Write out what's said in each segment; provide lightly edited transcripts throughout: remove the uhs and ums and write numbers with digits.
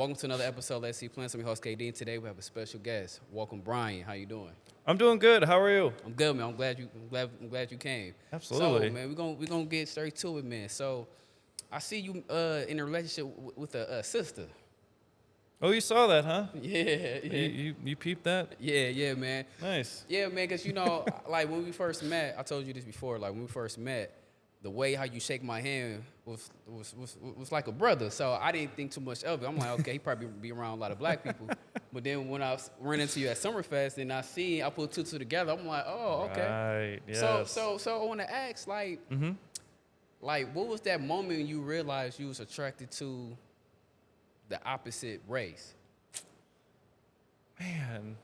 Welcome to another episode. Let's see, plans. I'm your host KD. And today we have a special guest. Welcome, Bryan. How you doing? I'm doing good. How are you? I'm good, man. I'm glad you came. Absolutely. So, man, we're gonna get straight to it, man. So, I see you in a relationship with a sister. Oh, you saw that, huh? Yeah, You peeped that? yeah, man. Nice. Yeah, man. Cause like when we first met, I told you this before. Like when we first met, the way how you shake my hand was like a brother. So I didn't think too much of it. I'm like, okay, he probably be around a lot of black people. But then when ran into you at Summerfest and I put two together, I'm like, oh, okay. Right. Yes. So I want to ask, like, like what was that moment when you realized you was attracted to the opposite race? Man,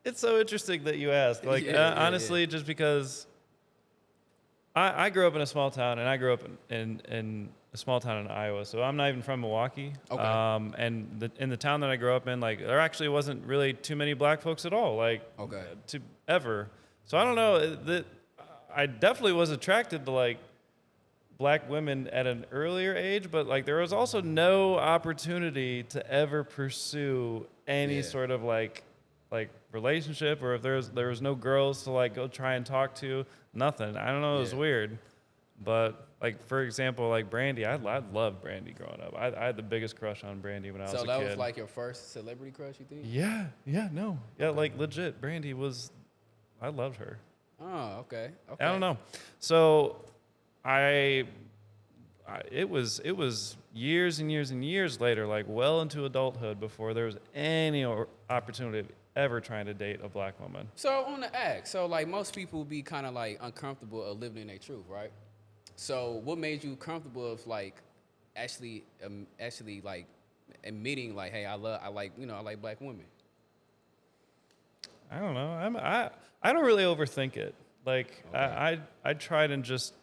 it's so interesting that you asked. Like, honestly, just because I grew up in a small town, and I grew up in a small town in Iowa, so I'm not even from Milwaukee. Okay. And in the town that I grew up in, like, there actually wasn't really too many black folks at all, like, to ever. So I don't know. I definitely was attracted to, like, black women at an earlier age, but, like, there was also no opportunity to ever pursue any sort of, like relationship, or if there was no girls to, like, go try and talk to. Nothing. I don't know. It was weird. But, like, for example, like Brandy, I loved Brandy growing up. I had the biggest crush on Brandy when I was a kid. So that was like your first celebrity crush, you think? Yeah, like legit. Brandy was, I loved her. Oh, okay. I don't know. So it was years and years and years later, like well into adulthood, before there was any opportunity of ever trying to date a black woman. So on the act, so like most people be kind of like uncomfortable of living in their truth, right? So what made you comfortable of like actually like admitting like, hey, I like black women? I don't know. I don't really overthink it. Like I try to just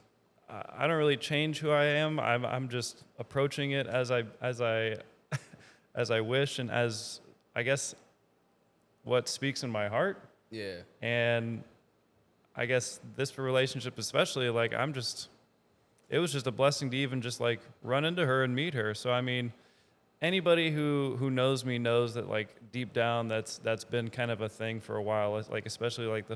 I don't really change who I am. I'm just approaching it as I as I wish, and as I guess what speaks in my heart. Yeah. And I guess this relationship especially, like, it was just a blessing to even just, like, run into her and meet her. So I mean, anybody who knows me knows that, like, deep down that's been kind of a thing for a while. Like, especially like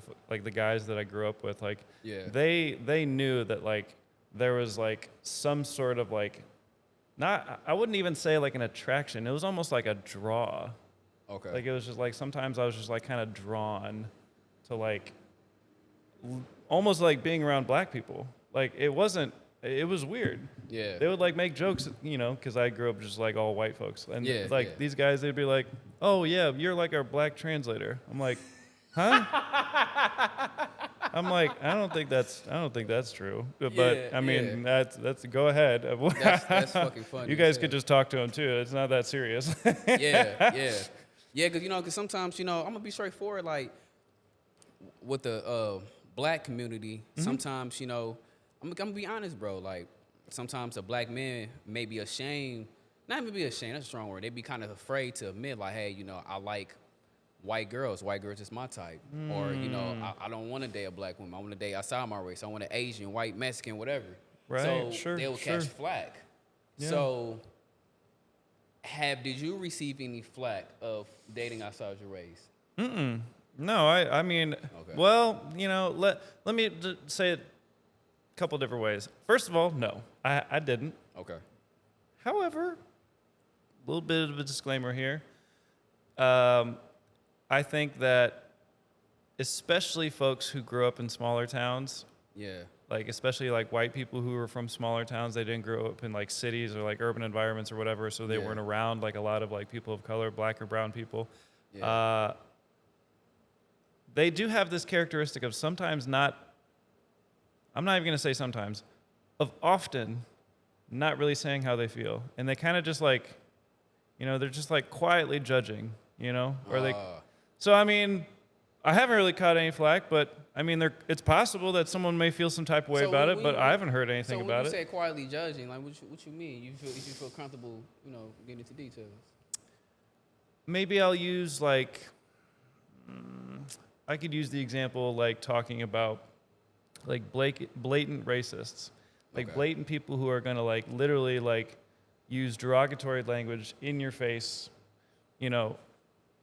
the guys that I grew up with, like, they knew that, like, there was, like, some sort of, like, I wouldn't even say like an attraction. It was almost like a draw. Okay. Like, it was just like sometimes I was just, like, kind of drawn to, like, almost like being around black people. Like, it was weird. Yeah. They would, like, make jokes, because I grew up just like all white folks. And these guys, they'd be like, oh yeah, you're like our black translator. I'm like, huh? I'm like, I don't think that's true. But I mean, that's go ahead. That's fucking funny. You guys could just talk to him too. It's not that serious. Yeah, because sometimes, I'm going to be straightforward, like, with the black community, sometimes, I'm going to be honest, bro, like, sometimes a black man may be ashamed, not even be ashamed, that's a strong word, they be kind of afraid to admit, like, hey, I like white girls is my type, or, I don't want to date a black woman, I want to date outside my race, I want an Asian, white, Mexican, whatever. Right, so they'll catch flack. Yeah. So did you receive any flack of dating outside your race? No, I mean, well, let me say it a couple different ways. First of all, no, I didn't. Okay. However, a little bit of a disclaimer here. I think that especially folks who grew up in smaller towns, like, especially like white people who were from smaller towns, they didn't grow up in like cities or like urban environments or whatever, so they weren't around like a lot of like people of color, black or brown people. They do have this characteristic of sometimes I'm not even going to say sometimes, of often not really saying how they feel. And they kind of just like, they're just like quietly judging, so I mean, I haven't really caught any flack, but I mean, it's possible that someone may feel some type of way about it, but I haven't heard anything about it. So when you say quietly judging, like, what you mean? You feel comfortable, getting into details? Maybe I'll use, like, I could use the example, like, talking about, like, blatant racists. Like, blatant people who are going to, like, literally, like, use derogatory language in your face. You know,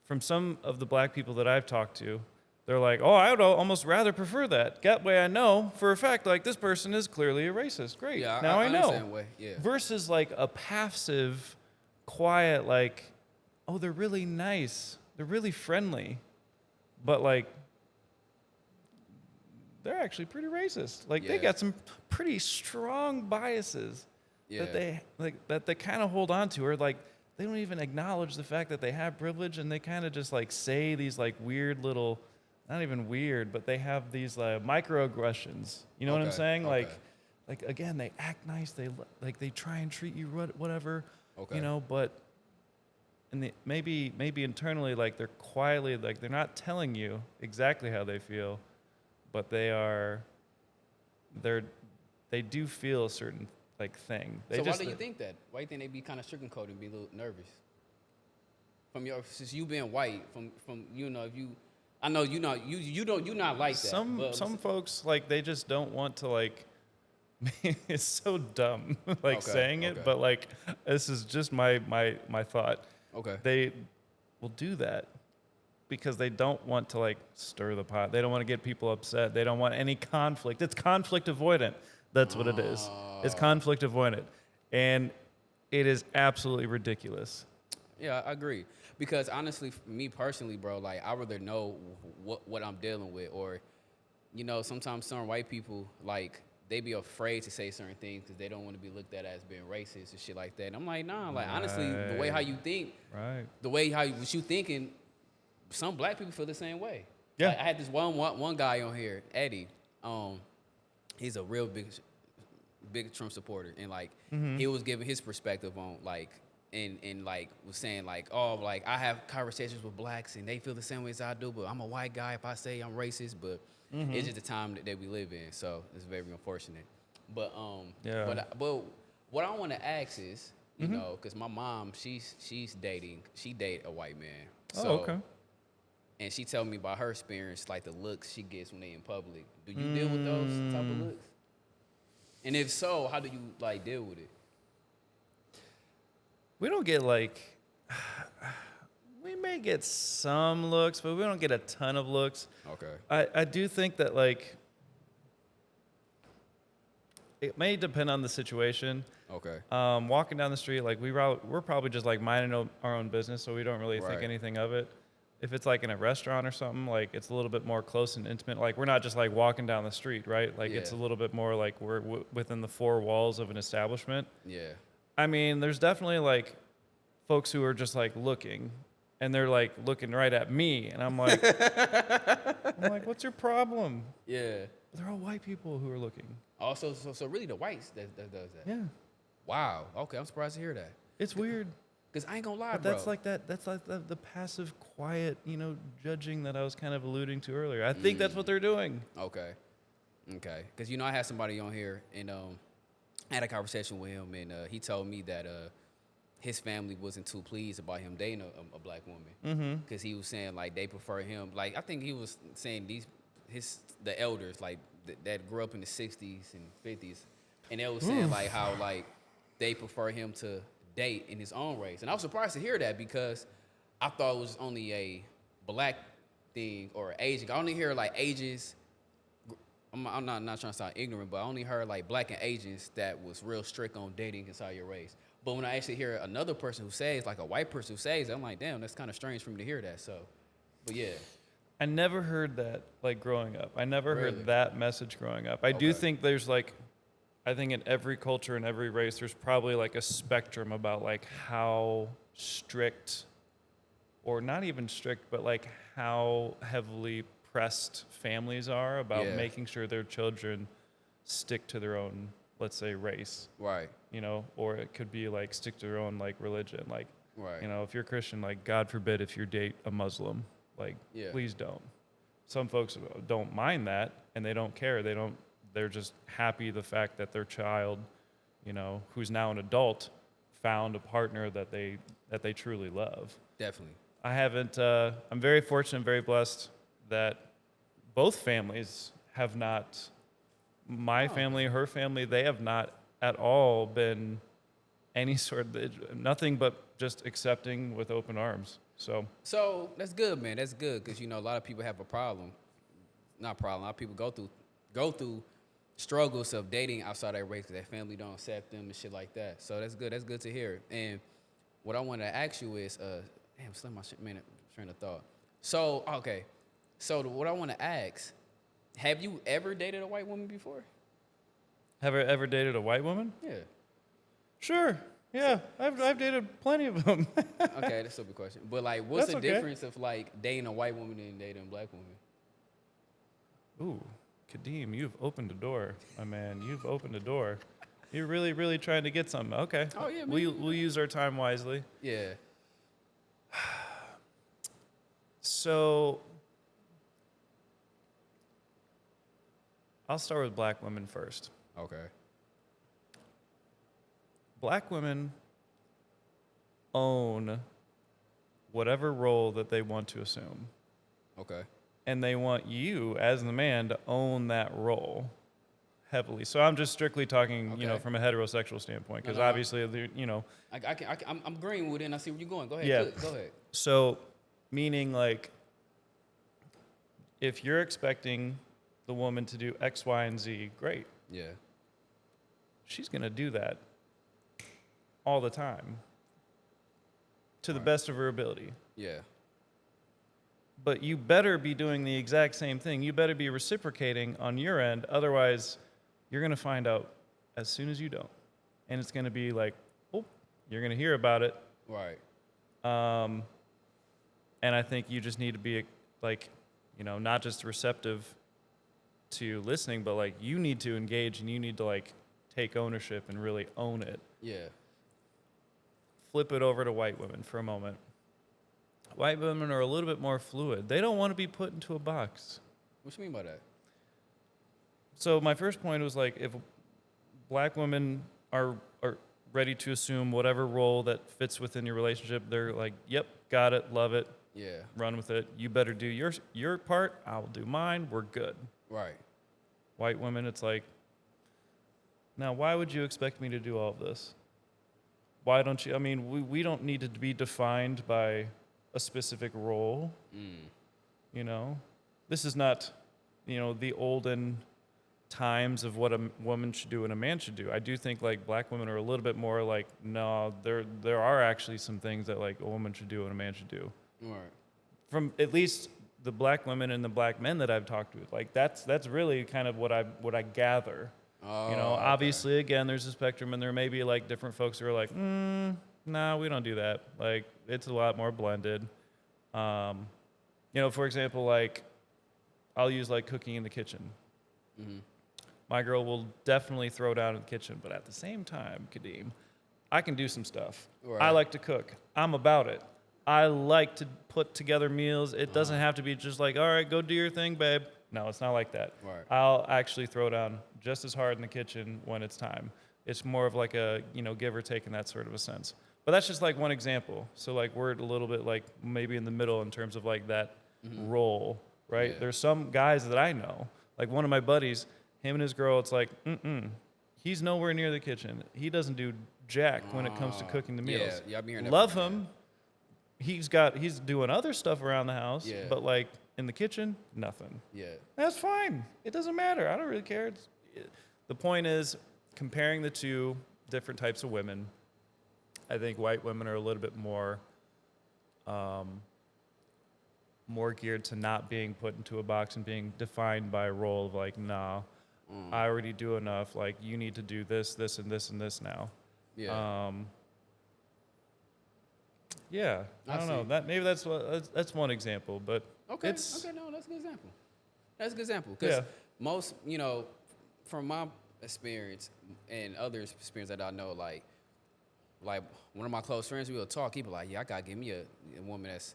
from some of the black people that I've talked to, they're like, oh, I would almost rather prefer that. That way I know for a fact, like, this person is clearly a racist. Great. Yeah, now I know. understand way. Yeah. Versus like a passive, quiet, like, oh, they're really nice. They're really friendly. But like, they're actually pretty racist. Like, they got some pretty strong biases that they kind of hold on to, or like, they don't even acknowledge the fact that they have privilege, and they kind of just like say these like weird little, not even weird, but they have these microaggressions. You know what I'm saying? Like again, they act nice. They try and treat you whatever. You know, but maybe internally, like, they're quietly, like, they're not telling you exactly how they feel, but they do feel a certain like thing. So why do you think that? Why do you think they be kind of sugarcoated and be a little nervous? Since you being white, from you know, if you, I know you not like that. Some folks, like, they just don't want to, like, it's so dumb like saying it, but like, this is just my thought. They will do that because they don't want to like stir the pot. They don't want to get people upset. They don't want any conflict. It's conflict avoidant. That's what it is. It's conflict avoidant. And it is absolutely ridiculous. Yeah, I agree. Because honestly, me personally, bro, like, I rather know what I'm dealing with. Or, you know, sometimes some white people, like, they be afraid to say certain things because they don't want to be looked at as being racist and shit like that. And I'm like, nah, like, honestly, the way how you think, the way what you thinking, some black people feel the same way. Yeah. Like, I had this one guy on here, Eddie. He's a real big Trump supporter, and like he was giving his perspective on like and like was saying like, oh, like, I have conversations with blacks and they feel the same way as I do, but I'm a white guy if I say I'm racist, but it's just the time that we live in, so it's very unfortunate. But but what I want to ask is, you know, because my mom, she dated a white man. So, and she told me about her experience, like the looks she gets when they in public. Do you deal with those type of looks? And if so, how do you like deal with it? We don't get like, we may get some looks, but we don't get a ton of looks. I do think that, like, it may depend on the situation. Walking down the street, like, we're probably just like minding our own business, so we don't really think anything of it. If it's like in a restaurant or something, like, it's a little bit more close and intimate. Like, we're not just like walking down the street, right? Like, it's a little bit more like we're within the four walls of an establishment. I mean, there's definitely like folks who are just like looking, and they're like looking right at me, and I'm like, what's your problem? But they're all white people who are looking. Also, so really the whites that does that. Wow. Okay, I'm surprised to hear that. It's weird. Because I ain't gonna lie, but bro. That's like the passive, quiet, you know, judging that I was kind of alluding to earlier. I think that's what they're doing. Okay. Because, you know, I had somebody on here, and I had a conversation with him, and he told me that his family wasn't too pleased about him dating a black woman. Because he was saying, like, they prefer him. Like, I think he was saying the elders, like, that grew up in the 60s and 50s, and they was saying, like, how, like, they prefer him to date in his own race. And I was surprised to hear that, because I thought it was only a black thing or Asian. I only hear like ages. I'm not trying to sound ignorant, but I only heard like black and Asians that was real strict on dating inside your race. But when I actually hear another person who says, like a white person who says, I'm like, damn, that's kind of strange for me to hear that. So, but yeah. I never heard that, like, growing up. I never heard that message growing up. I do think there's like, I think in every culture and every race, there's probably like a spectrum about like how strict, or not even strict, but like how heavily pressed families are about making sure their children stick to their own, let's say, race. You know, or it could be like stick to their own like religion. Like, you know, if you're Christian, like, God forbid if you date a Muslim, like, please don't. Some folks don't mind that, and they don't care. They're just happy the fact that their child, you know, who's now an adult, found a partner that they truly love. Definitely. I haven't. I'm very fortunate, very blessed that both families have not. My family, her family, they have not at all been any sort of, nothing but just accepting with open arms. So that's good, man. That's good because a lot of people have a problem. Not problem. A lot of people go through struggles of dating outside their race because their family don't accept them and shit like that. So that's good. That's good to hear. And what I want to ask you is, damn, slim my train of thought. So okay, so what I want to ask, have you ever dated a white woman before? Have I ever dated a white woman? Yeah. Sure. Yeah, I've dated plenty of them. Okay, that's a stupid question. But like, what's the difference of like dating a white woman and dating a black woman? Ooh, Kadeem, you've opened a door, my man. You've opened a door. You're really, really trying to get something. Okay. Oh yeah, man. We'll use our time wisely. Yeah. So I'll start with black women first. Okay. Black women own whatever role that they want to assume. Okay. And they want you, as the man, to own that role heavily. So I'm just strictly talking, from a heterosexual standpoint, because obviously, I'm agreeing with it, and I see where you're going. Go ahead. Yeah. Go ahead. So, meaning like, if you're expecting the woman to do X, Y, and Z, great. Yeah. She's gonna do that all the time, to the best of her ability. Yeah. But you better be doing the exact same thing. You better be reciprocating on your end. Otherwise, you're going to find out as soon as you don't. And it's going to be like, oh, you're going to hear about it. Right. And I think you just need to be like, not just receptive to listening, but like you need to engage and you need to like take ownership and really own it. Yeah. Flip it over to white women for a moment. White women are a little bit more fluid. They don't want to be put into a box. What you mean by that? So my first point was like, if black women are ready to assume whatever role that fits within your relationship, they're like, yep, got it, love it, Yeah. run with it. You better do your part, I'll do mine, we're good. Right. White women, it's like, now why would you expect me to do all of this? Why don't you? I mean, we don't need to be defined by a specific role. This is not the olden times of what a woman should do and a man should do. I do think like black women are a little bit more like, no, there are actually some things that like a woman should do and a man should do. Right. From at least the black women and the black men that I've talked with, like that's really kind of what I gather. Oh, Obviously, again, there's a spectrum, and there may be like different folks who are like, nah, we don't do that. Like, it's a lot more blended. For example, like, I'll use like cooking in the kitchen. Mm-hmm. My girl will definitely throw down in the kitchen, but at the same time, Kadeem, I can do some stuff. Right. I like to cook. I'm about it. I like to put together meals. It doesn't have to be just like, all right, go do your thing, babe. No, it's not like that. Right. I'll actually throw down just as hard in the kitchen when it's time. It's more of like a, give or take in that sort of a sense. But that's just like one example. So like we're a little bit like maybe in the middle in terms of like that role, right? Yeah. There's some guys that I know, like one of my buddies, him and his girl, it's like, he's nowhere near the kitchen. He doesn't do jack when it comes to cooking the meals. Yeah, I've been hearing that. Love him. He's doing other stuff around the house, but like in the kitchen, nothing. Yeah. That's fine. It doesn't matter. I don't really care. The point is comparing the two different types of women. I think white women are a little bit more geared to not being put into a box and being defined by a role of like, nah, I already do enough. Like, you need to do this, this, and this, and this now. Yeah. Yeah, I don't know. Maybe that's one example, but Okay, no, that's a good example. That's a good example because most, from my experience and others' experience that I know, like one of my close friends, we will talk. He be like, "Yeah, I gotta give me a woman that's,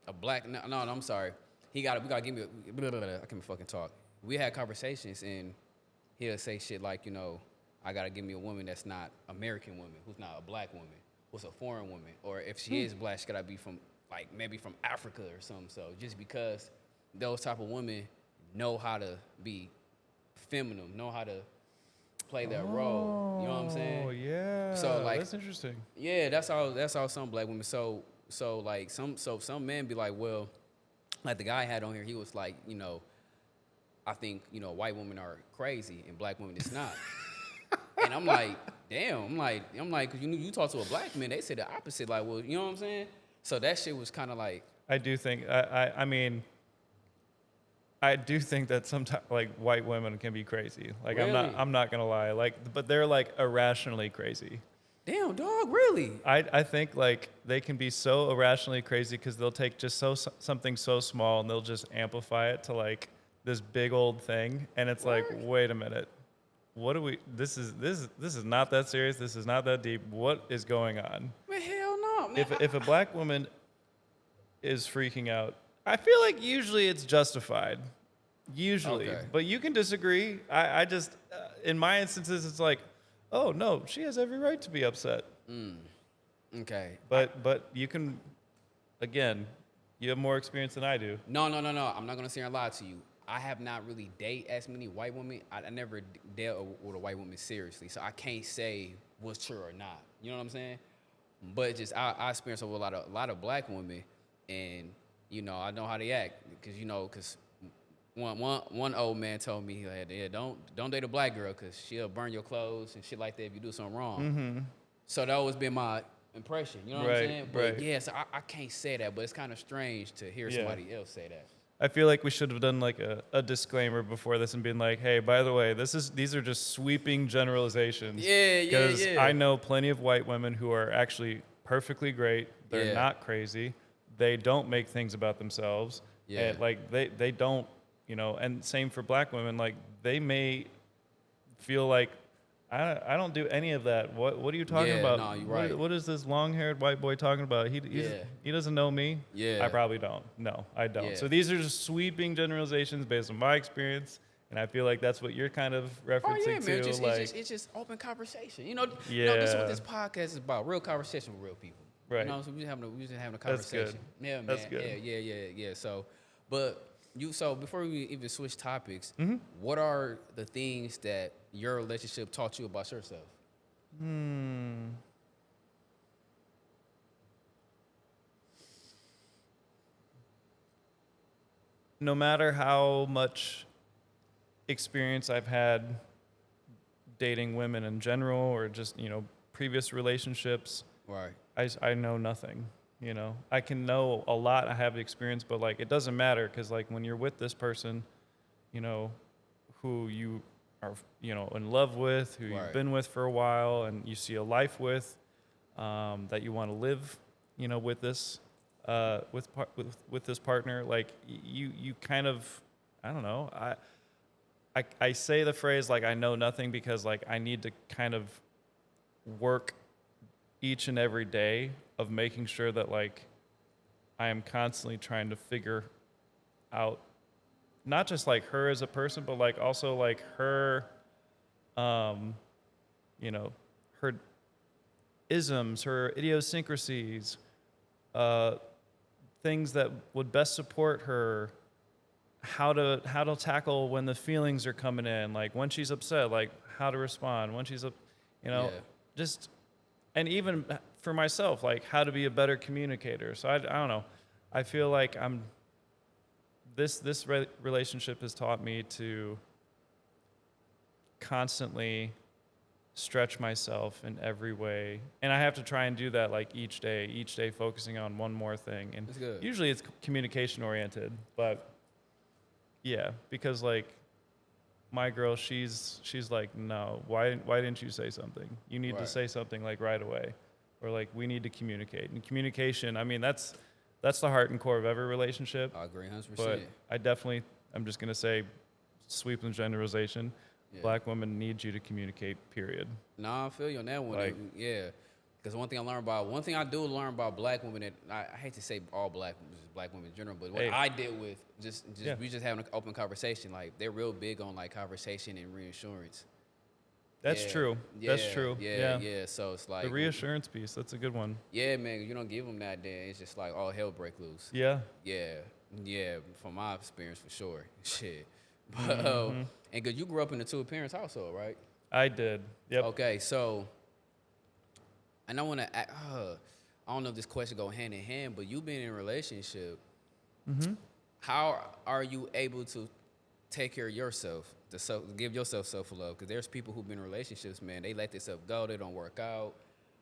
a black." No, I'm sorry. We gotta give me. I can't fucking talk. We had conversations and he'll say shit like, I gotta give me a woman that's not American woman, who's not a black woman, who's a foreign woman, or if she is black, she gotta be from like maybe from Africa or something. So just because those type of women know how to be feminine, know how to play that role. You know what I'm saying? Oh yeah. So like, that's interesting. yeah, that's how some black women. So like some men be like, well, like the guy I had on here, he was like, I think white women are crazy and black women is not. And I'm like, damn. I'm like, cause you talk to a black man, they say the opposite. Like, well, you know what I'm saying? So that shit was kind of like. I do think. I mean, I do think that sometimes like white women can be crazy. Like Really? I'm not gonna lie. Like, but they're like irrationally crazy. Damn, dog, really? I think like they can be so irrationally crazy because they'll take just something so small and they'll just amplify it to like this big old thing, and it's like, wait a minute, what do we? This is not that serious. This is not that deep. What is going on? Man, hell no, man. If a black woman is freaking out, I feel like usually it's justified. Usually, Okay. but you can disagree. I just in my instances, it's like, oh no, she has every right to be upset. Okay. But you can, again, you have more experience than I do. No. I'm not gonna sit here and lie to you. I have not really dated as many white women. I never dealt with a white woman seriously, so I can't say what's true or not. You know what I'm saying? But just I experienced with a lot of black women, and I know how they act because one old man told me, like, yeah, don't date a black girl because she'll burn your clothes and shit like that if you do something wrong. Mm-hmm. So that always been my impression. You know what I'm saying? But yeah, so I can't say that, but it's kind of strange to hear somebody else say that. I feel like we should have done like a disclaimer before this and been like, hey, by the way, these are just sweeping generalizations. Yeah. Because I know plenty of white women who are actually perfectly great. They're not crazy. They don't make things about themselves. Yeah. And like they don't, and same for black women. Like they may feel like, I don't do any of that. What are you talking about? No, you're right. What is this long-haired white boy talking about? He doesn't know me. Yeah. I probably don't. No, I don't. Yeah. So these are just sweeping generalizations based on my experience, and I feel like that's what you're kind of referencing man. to. It's just open conversation. This is what this podcast is about. Real conversation with real people. Right. So we just having a conversation. That's good. Yeah, man. That's good. Yeah. So, so before we even switch topics, what are the things that your relationship taught you about yourself? No matter how much experience I've had dating women in general or just, previous relationships, Right. I know nothing. I can know a lot. I have the experience, but like it doesn't matter because like when you're with this person, who you are, in love with, who you've been with for a while, and you see a life with, that you want to live, with this, with this partner. Like you kind of, I don't know. I say the phrase like I know nothing because like I need to kind of work each and every day of making sure that like I am constantly trying to figure out not just like her as a person, but like also like her, her isms, her idiosyncrasies, things that would best support her, how to tackle when the feelings are coming in, like when she's upset, like how to respond when she's just. And even for myself, like how to be a better communicator. So I don't know. I feel like this relationship has taught me to constantly stretch myself in every way. And I have to try and do that like each day focusing on one more thing. And usually it's communication oriented, but yeah, because like my girl, she's like, no, why didn't you say something? You need to say something like right away, or like we need to communicate. And communication, I mean, that's the heart and core of every relationship. I agree 100%. But I'm just gonna say, sweeping generalization, black women need you to communicate. Period. Nah, I feel you on that one. Like, yeah, because one thing I do learn about black women that I hate to say all black women, just black women in general, but what I deal with, we just having an open conversation. Like they're real big on like conversation and reinsurance. That's true. That's true. Yeah. So it's like the reassurance piece. That's a good one. Yeah, man. You don't give them that, then it's just like all hell break loose. Yeah. Yeah. From my experience, for sure. Shit. But and cause you grew up in a two parents household, right? I did. Yep. Okay, so, and I want to, I don't know if this question go hand in hand, but you been in a relationship. Mm-hmm. How are you able to take care of yourself, give yourself self-love? Because there's people who've been in relationships, man, they let themselves go, they don't work out.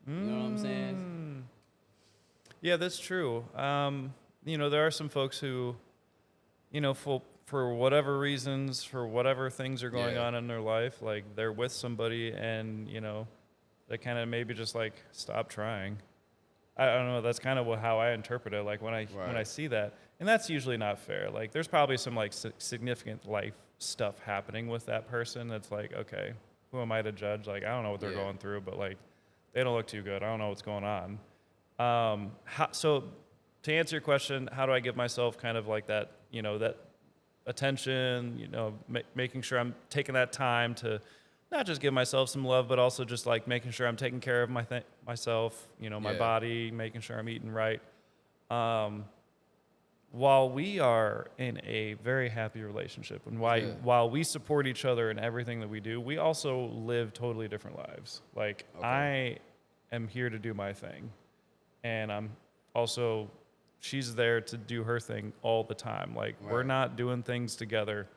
You know what I'm saying? Yeah, that's true. There are some folks who, for whatever reasons, for whatever things are going on in their life, like they're with somebody and, they kind of maybe just like stop trying. I don't know. That's kind of how I interpret it. Like when I see that, and that's usually not fair. Like there's probably some like significant life stuff happening with that person. That's like, okay, who am I to judge? Like I don't know what they're going through, but like they don't look too good. I don't know what's going on. So to answer your question, how do I give myself kind of like that, that attention, making sure I'm taking that time to not just give myself some love, but also just like making sure I'm taking care of myself, my body, making sure I'm eating right. While we are in a very happy relationship and while we support each other in everything that we do, we also live totally different lives. Like I am here to do my thing. And I'm also, she's there to do her thing all the time. Like we're not doing things together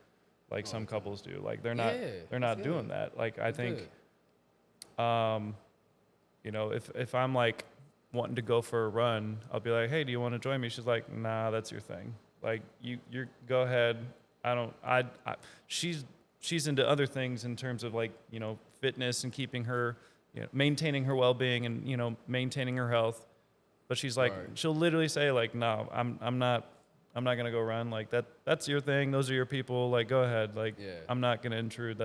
like some couples do. Like they're not doing that. Like I think, if I'm like wanting to go for a run, I'll be like, hey, do you want to join me? She's like, nah, that's your thing. Like you go ahead. She's into other things in terms of like, fitness and keeping her, maintaining her well-being and, maintaining her health. But she's like, she'll literally say like, no, I'm not gonna go run. Like that's your thing. Those are your people. Like go ahead. Like I'm not gonna intrude.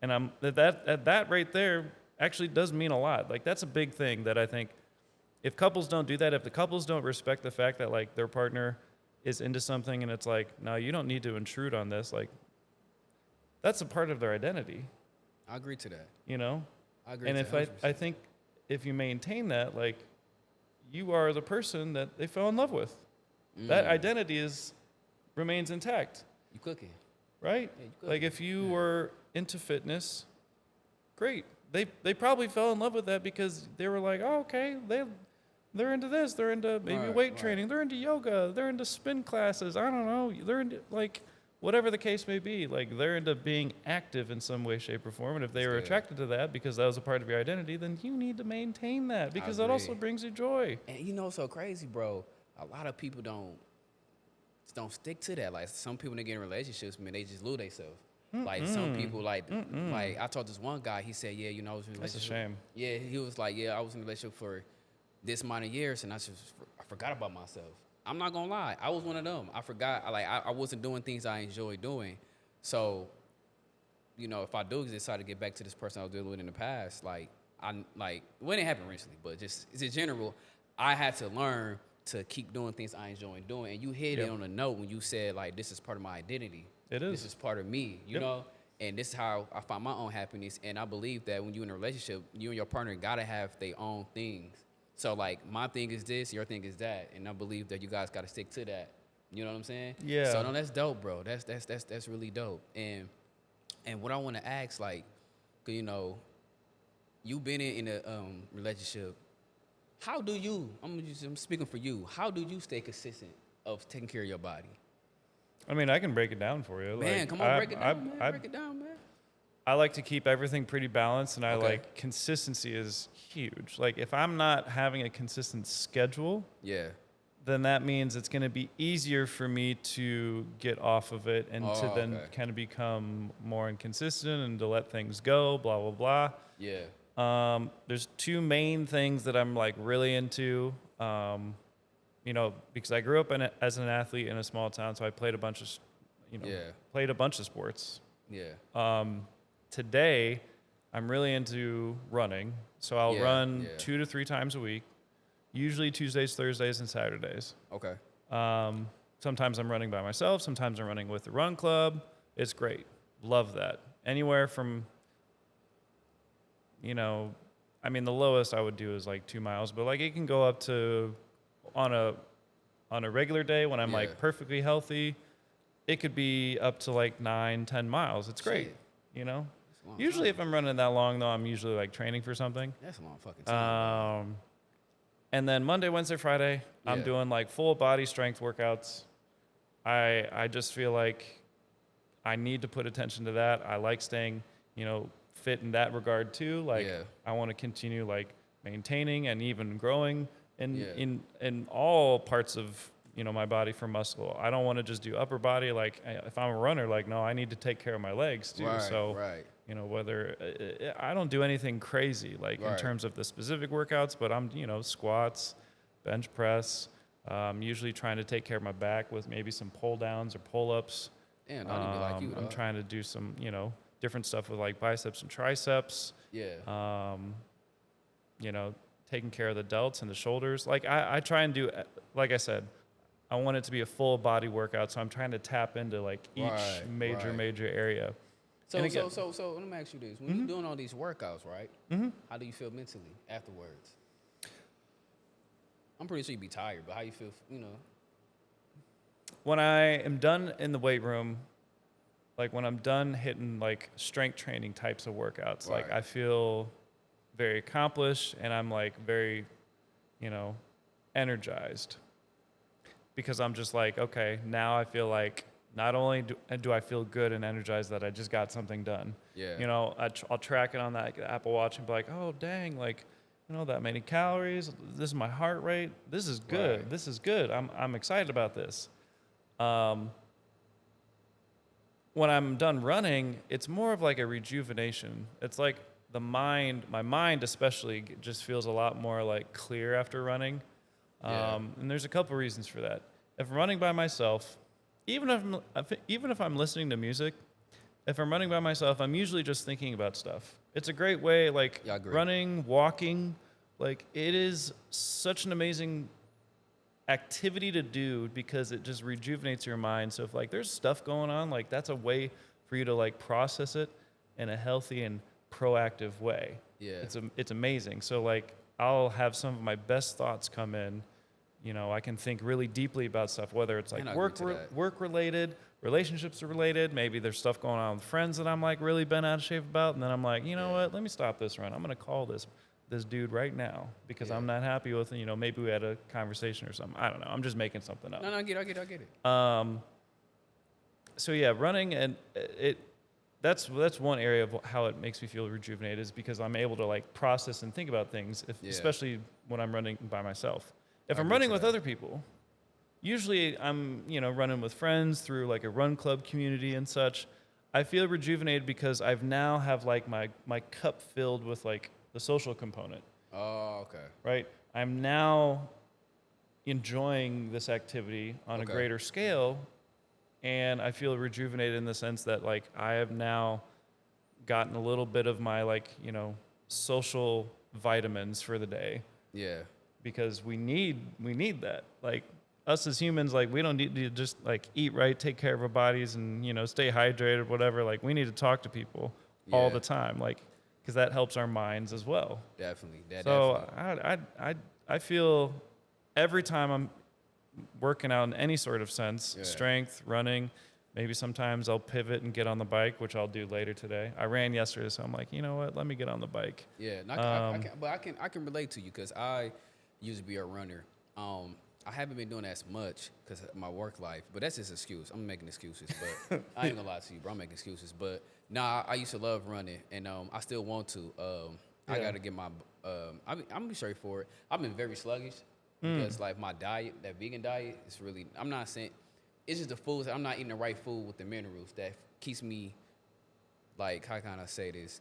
And that right there actually does mean a lot. Like that's a big thing that I think if couples don't do that, if the couples don't respect the fact that like their partner is into something and it's like, no, you don't need to intrude on this. Like that's a part of their identity. I agree to that. I agree. And if I think if you maintain that, like you are the person that they fell in love with. That identity remains intact. You cooking. Right? Yeah, you cooking. Like if you were into fitness, great. They probably fell in love with that because they were like, oh, okay, they're into this. They're into maybe weight training. They're into yoga. They're into spin classes. I don't know. They're into like whatever the case may be. Like they're into being active in some way, shape, or form. And if they were attracted to that because that was a part of your identity, then you need to maintain that because that also brings you joy. And it's so crazy, bro. A lot of people don't stick to that. Like some people, when they get in relationships, man, they just lose themselves. Like some people, like I told this one guy, he said, yeah, I was in a relationship. That's a shame. Yeah, he was like, yeah, I was in a relationship for this amount of years, and I forgot about myself. I'm not gonna lie, I was one of them. I forgot, I wasn't doing things I enjoyed doing. So, if I do decide to get back to this person I was dealing with in the past, it didn't happen recently, but just in general, I had to learn to keep doing things I enjoy doing. And you hit it on a note when you said, like, this is part of my identity. It is. This is part of me, you know? And this is how I find my own happiness. And I believe that when you're in a relationship, you and your partner gotta have their own things. So, like, my thing is this, your thing is that. And I believe that you guys gotta stick to that. You know what I'm saying? Yeah. So, no, that's dope, bro. That's really dope. And what I want to ask, like, 'cause, you've been in a relationship. How do you, I'm speaking for you, how do you stay consistent of taking care of your body? I mean, I can break it down for you. Man, come on, break it down, man. Break it down, man. I like to keep everything pretty balanced, and I like consistency is huge. Like, if I'm not having a consistent schedule, then that means it's going to be easier for me to get off of it and to then kind of become more inconsistent and to let things go, blah, blah, blah. Yeah. There's two main things that I'm like really into, because I grew up as an athlete in a small town, so I played a bunch of sports. Yeah. Today, I'm really into running, so I'll run 2 to 3 times a week, usually Tuesdays, Thursdays, and Saturdays. Okay. Sometimes I'm running by myself. Sometimes I'm running with the run club. It's great. Love that. Anywhere from the lowest I would do is like 2 miles, but like it can go up to on a regular day when I'm like perfectly healthy, it could be up to like 9-10 miles. It's great, Usually, if I'm running that long, though, I'm usually like training for something. That's a long fucking time. And then Monday, Wednesday, Friday, I'm doing like full body strength workouts. I just feel like I need to put attention to that. I like staying, fit in that regard too. Like I want to continue like maintaining and even growing in all parts of my body for muscle. I don't want to just do upper body. Like if I'm a runner, like no, I need to take care of my legs too. Whether I don't do anything crazy like in terms of the specific workouts, but I'm squats, bench press. Usually trying to take care of my back with maybe some pull downs or pull ups. And I need to be like you. I'm trying to do some different stuff with like biceps and triceps. Taking care of the delts and the shoulders. Like I try and do, like I said, I want it to be a full body workout. So I'm trying to tap into like each major area. So let me ask you this: when you're doing all these workouts, right? How do you feel mentally afterwards? I'm pretty sure you'd be tired, but how you feel? When I am done in the weight room, like when I'm done hitting like strength training types of workouts, like I feel very accomplished and I'm like very, energized because I'm just like, okay, now I feel like not only do I feel good and energized that I just got something done. I'll track it on that Apple Watch and be like, oh dang, like, that many calories. This is my heart rate. This is good. This is good. I'm excited about this. When I'm done running, it's more of like a rejuvenation. It's like my mind especially just feels a lot more like clear after running. And there's a couple reasons for that. If I'm running by myself, even if I'm listening to music, if I'm running by myself, I'm usually just thinking about stuff. It's a great way, like running, walking, like it is such an amazing activity to do because it just rejuvenates your mind. So if like there's stuff going on, like that's a way for you to like process it in a healthy and proactive way. It's amazing. So like I'll have some of my best thoughts come in. I can think really deeply about stuff, whether it's like work related, relationships related. Maybe there's stuff going on with friends that I'm like really bent out of shape about, and then I'm like, what? Let me stop this run. I'm gonna call this dude right now because I'm not happy with it. Maybe we had a conversation or something. I don't know. I'm just making something up. No, I get it. So yeah, running and that's one area of how it makes me feel rejuvenated is because I'm able to like process and think about things, especially when I'm running by myself. If I'm running with other people, usually I'm, running with friends through like a run club community and such. I feel rejuvenated because I've now have like my cup filled with like the social component. Oh, okay. Right? I'm now enjoying this activity on a greater scale, and I feel rejuvenated in the sense that like I have now gotten a little bit of my like, social vitamins for the day. Yeah. Because we need that. Like us as humans, like we don't need to just like eat right, take care of our bodies and, stay hydrated, whatever. Like we need to talk to people all the time. Like, because that helps our minds as well. Definitely. I feel every time I'm working out in any sort of sense, strength, running, maybe sometimes I'll pivot and get on the bike, which I'll do later today. I ran yesterday, so I'm like, you know what? Let me get on the bike. Yeah, I can relate to you because I used to be a runner. I haven't been doing as much because of my work life, but that's just an excuse. I'm making excuses, but I ain't gonna lie to you, bro. I'm making excuses, but nah, I used to love running, and I still want to. I gotta get my. I'm gonna be straightforward. I've been very sluggish because like my diet, that vegan diet, is really. I'm not saying it's just the foods. I'm not eating the right food with the minerals that keeps me. Like, how can I say this?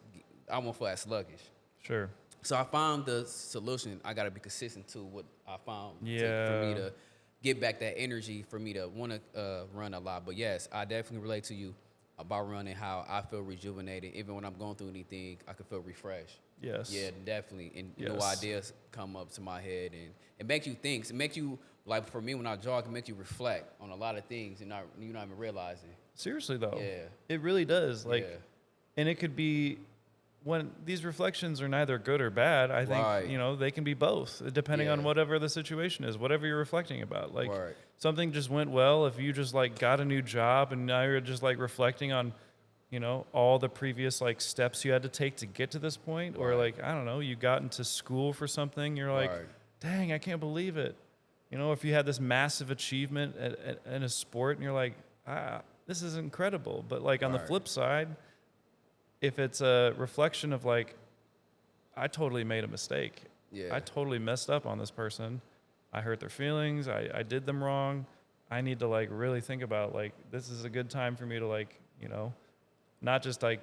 I won't feel as sluggish. Sure. So I found the solution. I gotta be consistent to what I found for me to get back that energy for me to want to run a lot. But yes, I definitely relate to you about running. How I feel rejuvenated, even when I'm going through anything, I can feel refreshed. Yes. Yeah, definitely. And new ideas come up to my head, and it makes you think. It makes you like for me when I jog, it makes you reflect on a lot of things, and you're not even realizing. Seriously though. Yeah. It really does. Like, and it could be. When these reflections are neither good or bad, I think, they can be both, depending on whatever the situation is, whatever you're reflecting about. Like, something just went well. If you just, like, got a new job and now you're just, like, reflecting on you know, all the previous like steps you had to take to get to this point, or like, I don't know, you got into school for something, you're like, dang, I can't believe it. You know, if you had this massive achievement in a sport and you're like, this is incredible. But like on the flip side, if it's a reflection of like, I totally made a mistake. Yeah. I totally messed up on this person. I hurt their feelings. I did them wrong. I need to like really think about like, this is a good time for me to like, you know, not just like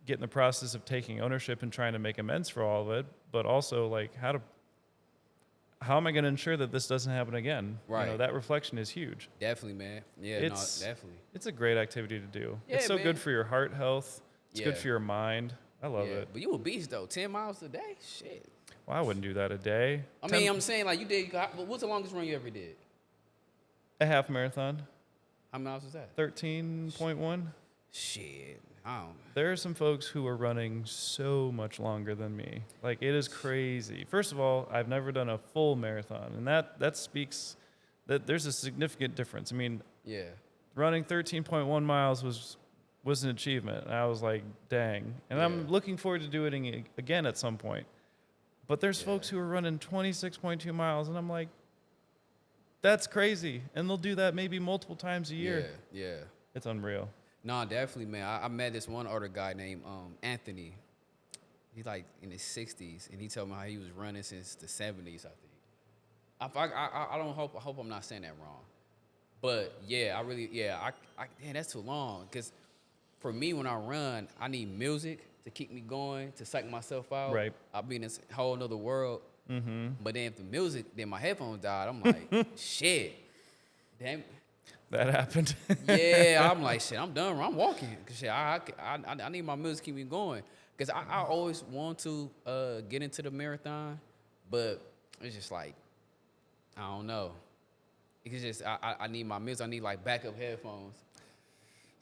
get in the process of taking ownership and trying to make amends for all of it, but also like how am I going to ensure that this doesn't happen again? Right. You know, that reflection is huge. Definitely, man. Yeah, definitely. It's a great activity to do. Yeah, it's so good for your heart health. It's good for your mind. I love it. But you a beast though. 10 miles a day? Shit. Well, I wouldn't do that a day. I mean, I'm saying like you did, what's the longest run you ever did? A half marathon. How many miles was that? 13.1. Shit. There are some folks who are running so much longer than me. Like, it is crazy. First of all, I've never done a full marathon, and that speaks that there's a significant difference. I mean, running 13.1 miles was an achievement. And I was like, dang. And I'm looking forward to doing it again at some point. But there's folks who are running 26.2 miles, and I'm like, that's crazy. And they'll do that maybe multiple times a year. Yeah. It's unreal. No, definitely, man. I met this one older guy named Anthony. He's like in his 60s, and he told me how he was running since the 70s, I think. I hope I'm not saying that wrong. But yeah, damn, that's too long. Because for me, when I run, I need music to keep me going, to psych myself out. Right. I'll be in this whole other world. Mm-hmm. But then if the music, then my headphones died, I'm like, shit. Damn. That happened. Yeah, I'm like, shit, I'm done. I'm walking. Cause shit, I need my music to keep me going. Cause I always want to get into the marathon, but it's just like, I don't know. It's just I need my music. I need like backup headphones.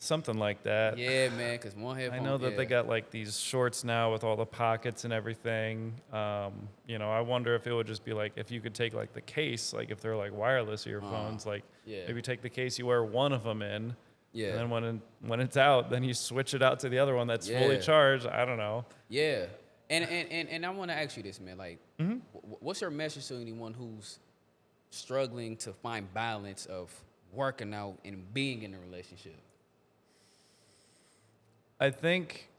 Something like that. Yeah, man. Cause one headphone. I know that they got like these shorts now with all the pockets and everything. You know, I wonder if it would just be like if you could take like the case, like if they're like wireless earphones, like maybe take the case, you wear one of them in, and then when it's out, then you switch it out to the other one that's fully charged. I don't know. Yeah, and I want to ask you this, man. Like, what's your message to anyone who's struggling to find balance of working out and being in a relationship? I think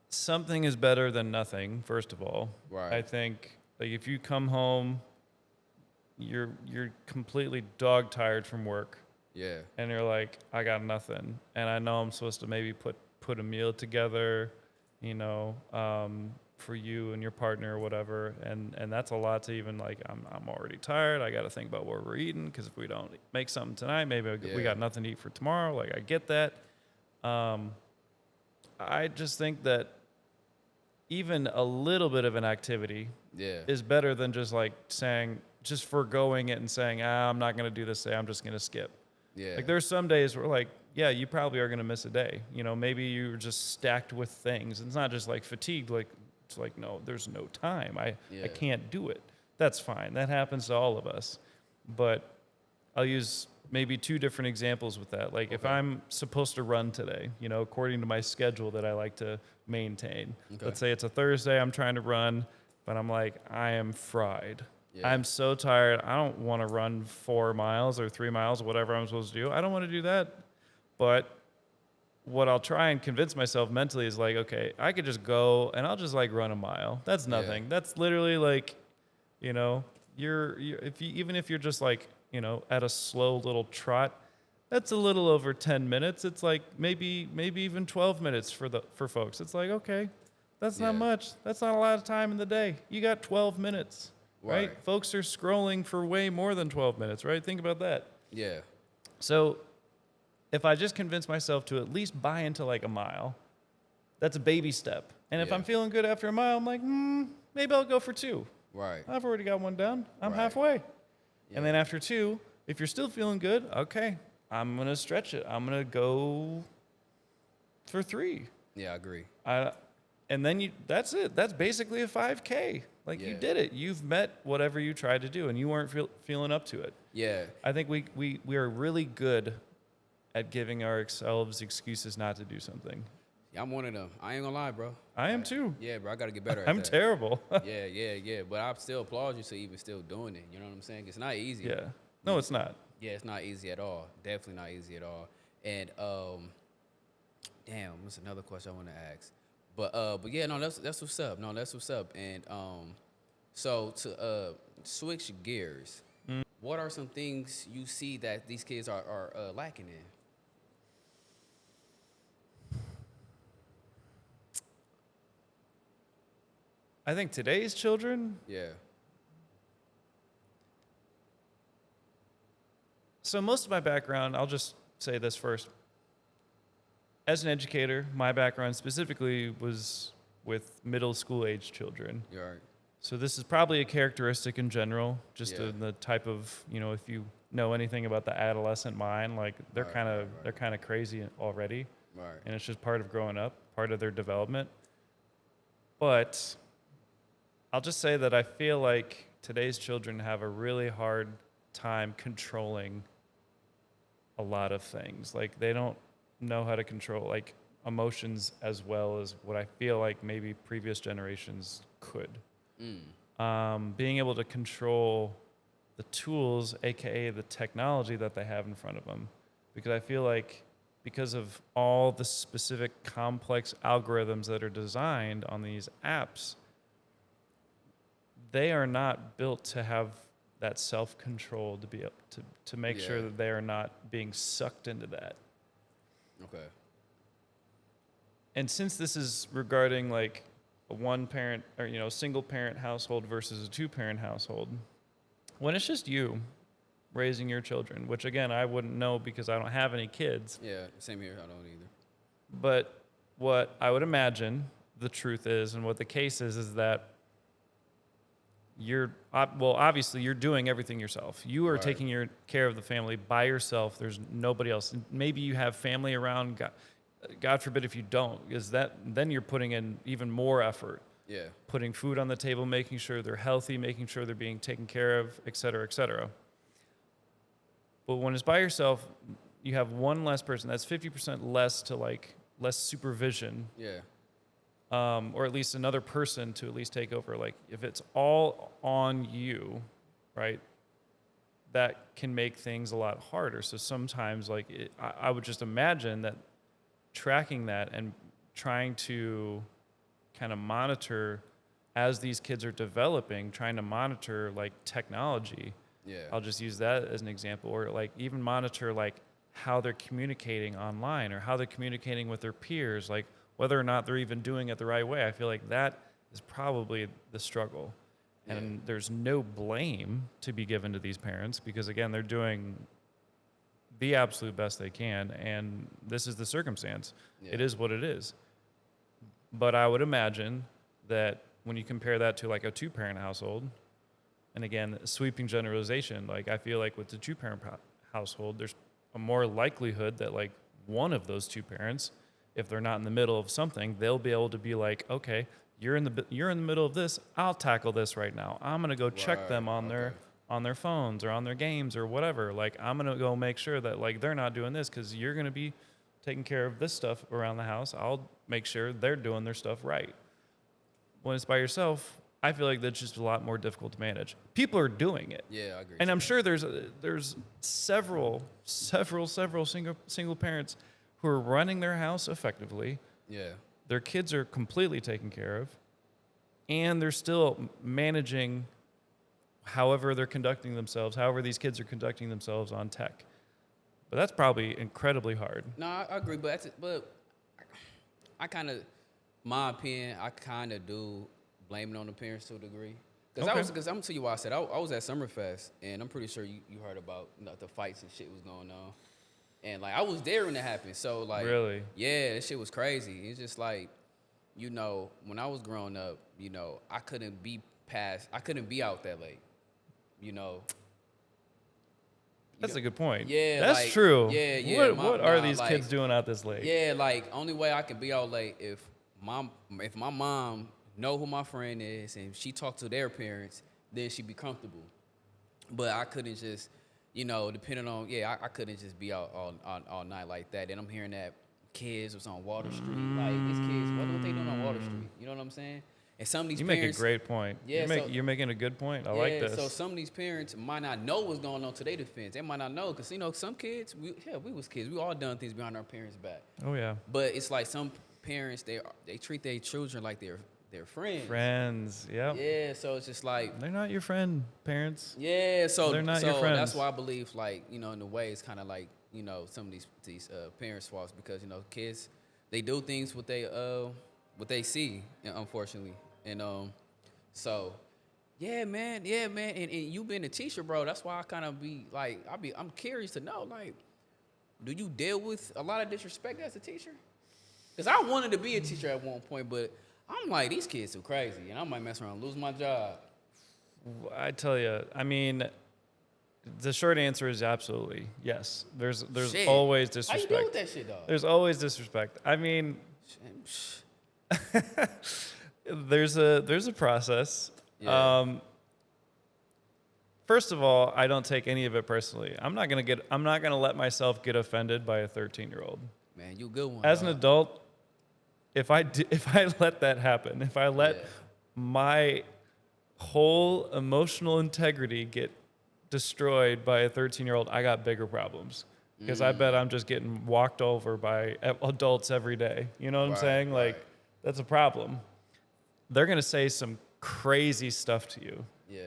something is better than nothing, first of all. Right. I think like if you come home, you're completely dog tired from work. Yeah. And you're like, I got nothing. And I know I'm supposed to maybe put a meal together, you know, for you and your partner or whatever. And that's a lot to even like, I'm already tired. I got to think about what we're eating, because if we don't make something tonight, maybe we got nothing to eat for tomorrow. Like, I get that. I just think that even a little bit of an activity is better than just like just foregoing it and saying, I'm not going to do this today. I'm just going to skip. Yeah. Like there's some days where like, yeah, you probably are going to miss a day. You know, maybe you're just stacked with things. It's not just like fatigued. Like, it's like, no, there's no time. I can't do it. That's fine. That happens to all of us. But I'll use maybe two different examples with that. Like if I'm supposed to run today, you know, according to my schedule that I like to maintain. Let's say it's a Thursday, I'm trying to run, but I'm like, I am fried. Yeah. I'm so tired. I don't want to run 4 miles or 3 miles or whatever I'm supposed to do. I don't want to do that. But what I'll try and convince myself mentally is like, okay, I could just go and I'll just like run a mile. That's nothing. That's literally like, you know, even if you're just like, you know, at a slow little trot, that's a little over 10 minutes. It's like maybe even 12 minutes for folks. It's like, okay, that's not much. That's not a lot of time in the day. You got 12 minutes, right? Folks are scrolling for way more than 12 minutes, right? Think about that. Yeah. So if I just convince myself to at least buy into like a mile, that's a baby step. And if I'm feeling good after a mile, I'm like, maybe I'll go for 2. Right. I've already got one done. I'm halfway. Yeah. And then after 2, if you're still feeling good, okay, I'm going to stretch it. I'm going to go for 3. Yeah, I agree. And then that's it. That's basically a 5K. Like you did it. You've met whatever you tried to do, and you weren't feeling up to it. Yeah. I think we are really good at giving ourselves excuses not to do something. Yeah, I'm one of them. I ain't gonna lie, bro. I am too. Yeah, bro, I gotta get better at I'm that. terrible. Yeah. But I still applaud you for even still doing it. You know what I'm saying? It's not easy. Yeah. No, it's not. Yeah, it's not easy at all. Definitely not easy at all. And damn, what's another question I want to ask? But yeah, no, that's what's up. No, that's what's up. And so to switch gears, what are some things you see that these kids are lacking in? I think today's children. Yeah. So most of my background, I'll just say this first. As an educator, my background specifically was with middle school age children. You're right. So this is probably a characteristic in general, just Yeah. in the type of, if you know anything about the adolescent mind, like they're kind of crazy already. Right. And it's just part of growing up, part of their development. But I'll just say that I feel like today's children have a really hard time controlling a lot of things. Like they don't know how to control like emotions as well as what I feel like maybe previous generations could. Being able to control the tools, aka the technology that they have in front of them, because I feel like because of all the specific complex algorithms that are designed on these apps, they are not built to have that self-control to be able to make sure that they are not being sucked into that. Okay. And since this is regarding like a one parent or single parent household versus a two parent household, when it's just you raising your children, which again I wouldn't know because I don't have any kids. Yeah, same here. I don't either. But what I would imagine the truth is, and what the case is that obviously you're doing everything yourself. You are taking care of the family by yourself. There's nobody else. Maybe you have family around. God forbid if you don't, because then you're putting in even more effort. Yeah. Putting food on the table, making sure they're healthy, making sure they're being taken care of, et cetera, et cetera. But when it's by yourself, you have one less person. That's 50% less supervision. Yeah. Or at least another person to at least take over. Like if it's all on you, right, that can make things a lot harder. So sometimes I would just imagine that tracking that and trying to kind of monitor as these kids are developing, trying to monitor like technology. Yeah. I'll just use that as an example, or like even monitor like how they're communicating online or how they're communicating with their peers, like whether or not they're even doing it the right way. I feel like that is probably the struggle. Yeah. And there's no blame to be given to these parents because, again, they're doing the absolute best they can, and this is the circumstance. Yeah. It is what it is. But I would imagine that when you compare that to like a two-parent household, and again, sweeping generalization, like I feel like with the two-parent household, there's a more likelihood that like one of those two parents, if they're not in the middle of something, they'll be able to be like, okay, you're in the middle of this. I'll tackle this right now. I'm gonna go check them on their phones or on their games or whatever. Like I'm gonna go make sure that like they're not doing this because you're gonna be taking care of this stuff around the house. I'll make sure they're doing their stuff right. When it's by yourself, I feel like that's just a lot more difficult to manage. People are doing it. Yeah, I agree. And I'm sure there's several single parents who are running their house effectively. Yeah. Their kids are completely taken care of, and they're still managing however they're conducting themselves, however these kids are conducting themselves on tech. But that's probably incredibly hard. No, I agree, but I kind of, my opinion, I kind of do blame it on the parents to a degree. Because I'm gonna tell you why I said I was at Summerfest, and I'm pretty sure you heard about the fights and shit was going on. And, like, I was there when it happened. So, like, really? Yeah, that shit was crazy. It's just, like, when I was growing up, I couldn't be out that late, That's a good point. Yeah. That's true. Yeah. What are these kids doing out this late? Yeah, like, only way I could be out late if my mom know who my friend is and she talked to their parents, then she'd be comfortable. But I couldn't just you know, depending on, I couldn't just be out all night like that. And I'm hearing that kids was on Water Street. Like, these kids, what they doing on Water Street? You know what I'm saying? And some of these You parents. make a great point. Yeah, You're making a good point. I yeah, like this. so some of these parents might not know what's going on to their defense. They might not know because, you know, some kids, we was kids. We all done things behind our parents' back. Oh, yeah. But it's like some parents, they treat their children like they're friends. Friends, yep. Yeah, so it's just like. They're not your friend, parents. Yeah, so they're not your friends. That's why I believe, like, you know, in a way, it's kind of like, you know, some of these parents' faults because, you know, kids, they do things what they see, unfortunately, and so yeah, man, and you being a teacher, bro, that's why I kind of be like, I'm curious to know, like, do you deal with a lot of disrespect as a teacher? Because I wanted to be a teacher at one point, but I'm like, these kids too crazy, and I might mess around and lose my job. I tell you, I mean, the short answer is absolutely yes. There's Shit. always disrespect. How you deal with that shit, dog? There's always disrespect. I mean, there's a process. Yeah. First of all, I don't take any of it personally. I'm not gonna let myself get offended by a 13-year-old. Man, you a good one. As an adult, if I let that happen, if I let my whole emotional integrity get destroyed by a 13-year-old, I got bigger problems. Because I bet I'm just getting walked over by adults every day. You know what I'm saying? Like, that's a problem. They're going to say some crazy stuff to you. Yeah.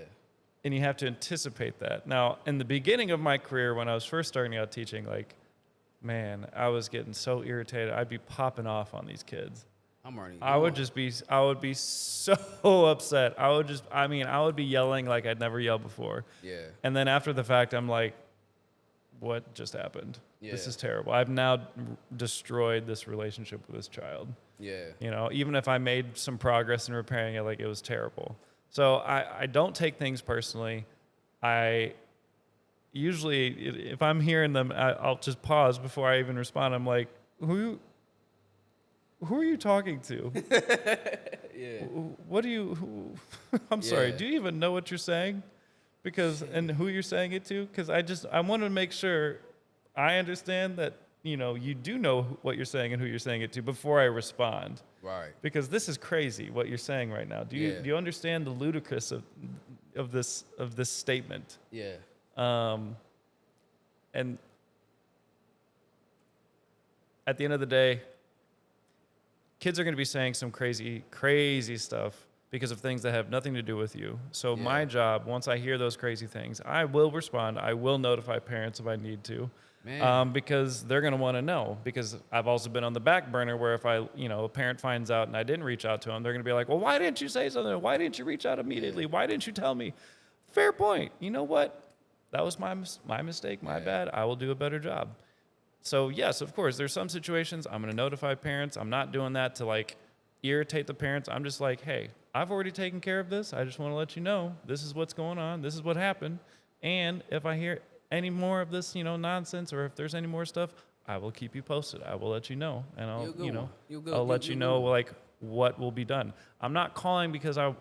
And you have to anticipate that. Now, in the beginning of my career, when I was first starting out teaching, like, man, I was getting so irritated. I'd be popping off on these kids. I would be so upset. I would be yelling like I'd never yelled before. Yeah. And then after the fact, I'm like, what just happened? Yeah. This is terrible. I've now destroyed this relationship with this child. Yeah. You know, even if I made some progress in repairing it, like, it was terrible. So I don't take things personally. I usually, if I'm hearing them, I'll just pause before I even respond. I'm like, who are you talking to? Yeah. What do you, I'm sorry, do you even know what you're saying? And who you're saying it to? Because I want to make sure I understand that, you know, you do know what you're saying and who you're saying it to before I respond. Right. Because this is crazy what you're saying right now. Do you understand the ludicrous of this statement? Yeah. And at the end of the day, kids are going to be saying some crazy, crazy stuff because of things that have nothing to do with you. So my job, once I hear those crazy things, I will respond. I will notify parents if I need to. Because they're going to want to know. Because I've also been on the back burner where if a parent finds out and I didn't reach out to them, they're going to be like, well, why didn't you say something? Why didn't you reach out immediately? Why didn't you tell me? Fair point. You know what? That was my mistake, my bad. I will do a better job. So yes, of course, there's some situations I'm going to notify parents. I'm not doing that to like irritate the parents. I'm just like, hey, I've already taken care of this. I just want to let you know this is what's going on. This is what happened. And if I hear any more of this, nonsense, or if there's any more stuff, I will keep you posted. I will let you know, and I'll let you know like what will be done. I'm not calling because I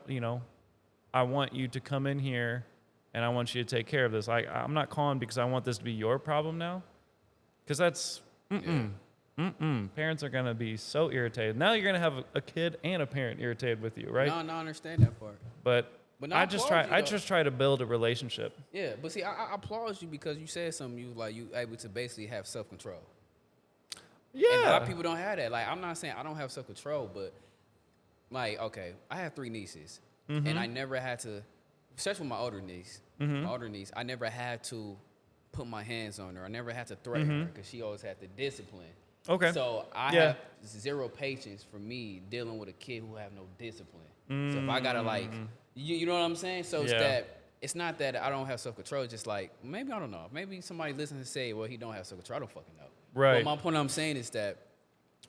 want you to come in here, and I want you to take care of this. I'm not calling because I want this to be your problem now, because that's Parents are gonna be so irritated. Now you're gonna have a kid and a parent irritated with you, right? No, I understand that part. But I just try to build a relationship. Yeah, but see, I applaud you because you said something. You able to basically have self control. Yeah, and a lot of people don't have that. Like, I'm not saying I don't have self control, but like, okay, I have 3 nieces, and I never had to, especially with my older niece. My older niece, I never had to put my hands on her. I never had to threaten her because she always had the discipline. Okay. So I have zero patience for me dealing with a kid who have no discipline. So if I gotta like, you know what I'm saying? So it's not that I don't have self control. It's just like, maybe I don't know. Maybe somebody listens and say, well, he don't have self control. I don't fucking know. Right. But my point I'm saying is that